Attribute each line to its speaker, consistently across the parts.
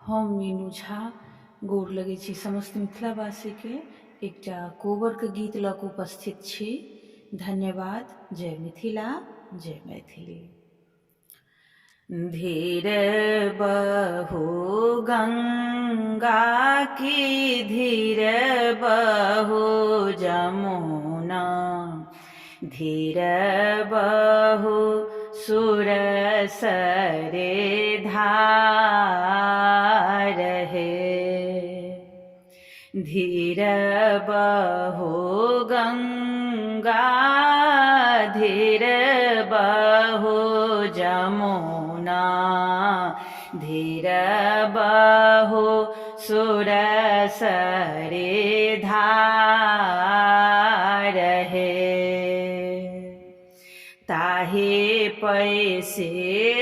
Speaker 1: हम मीनू झा गोर लगै छी समस्त मिथिलावासी के एकटा कोबर के गीत लऽ कऽ उपस्थित छी। धन्यवाद। जय मिथिला, जय मैथिली। धीर बहू गंगा की धीर बहू जमुना, धीर बहू सुरसरे धार है। धीर बहू गंगा, धीर बहू जमुना, धीर बहू सुरसरे धार है। ताहे पैसे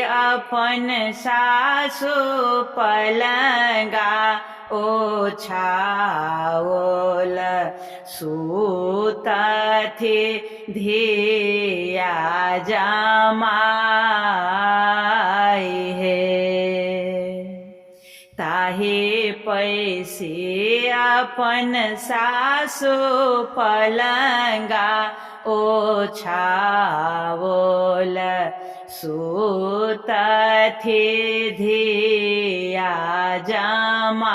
Speaker 1: अपन सासु पलंगा ओछाओल, सूतथि धिया जमाई है। ताहे पैसे अपन सासु पलंगा ओछाओल, सूतथि धिया जमाई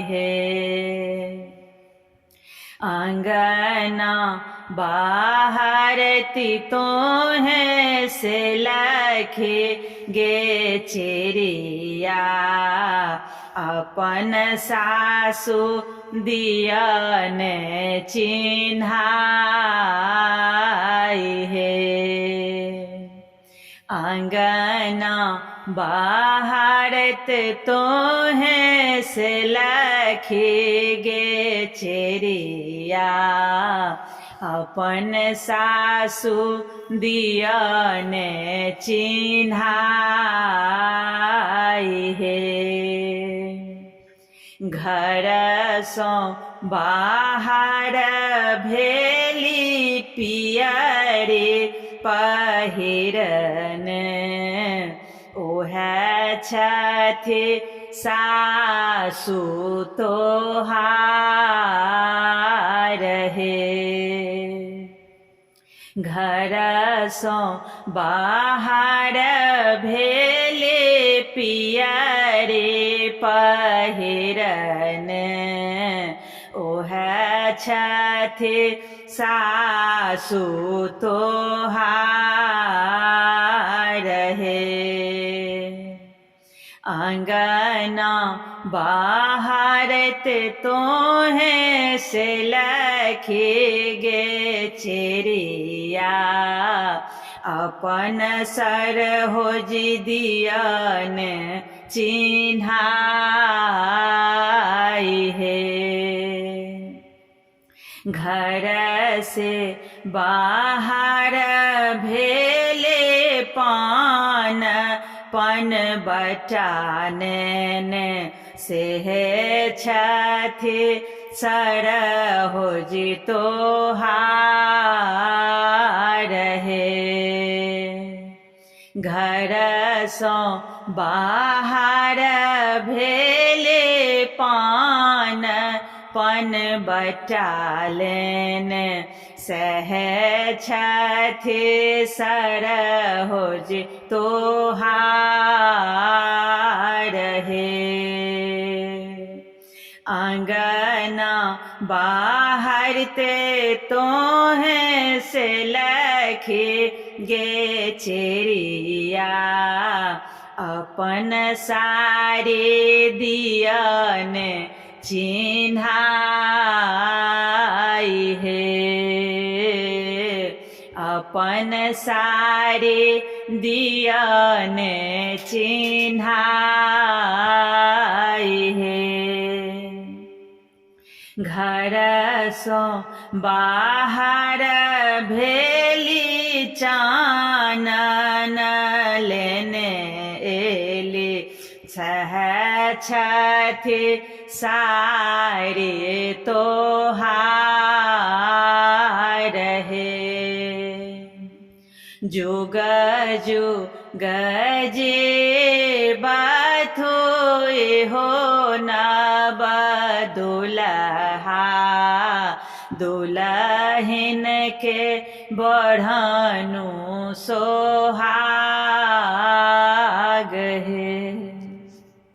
Speaker 1: है। अंगना बाहरती तो है से लखे गे चेरिया, अपन सासु दियन चिन्हाई है। अंगना बाहरत तो है से लखे गे चेरिया, अपन सासु दियन चिन्हाई है। घर सो बाहर भेली पियरे पहिरन, ओहे छथि सासु तोहार है। घर सो बाहर भेले पियरे पहिरन, ओहे छथि सासु तोहार है। अंगना बाहरत तो है से लखे गे चेरिया, अपन सरहोजी दियन चिन्हाई है। घर से बाहर भेले पान पन बटानन, से छथि सरहोजी तोहार है। घर सो बाहर भेले पान पन बटालन, सह छथि सरहोजी तोहार है। अंगना बाहरते तो है से लखे गे चेरिया, अपन सारे दियन चिन्हाई है। अपन सारे दियन चिन्हाई है। घर सो बाहर भेली चानन लेने एली, सह छथि सारे तोहार है। जुग जुग जे बा हो नव दुल्हा दुल्हन के बढ़नु सोहाग।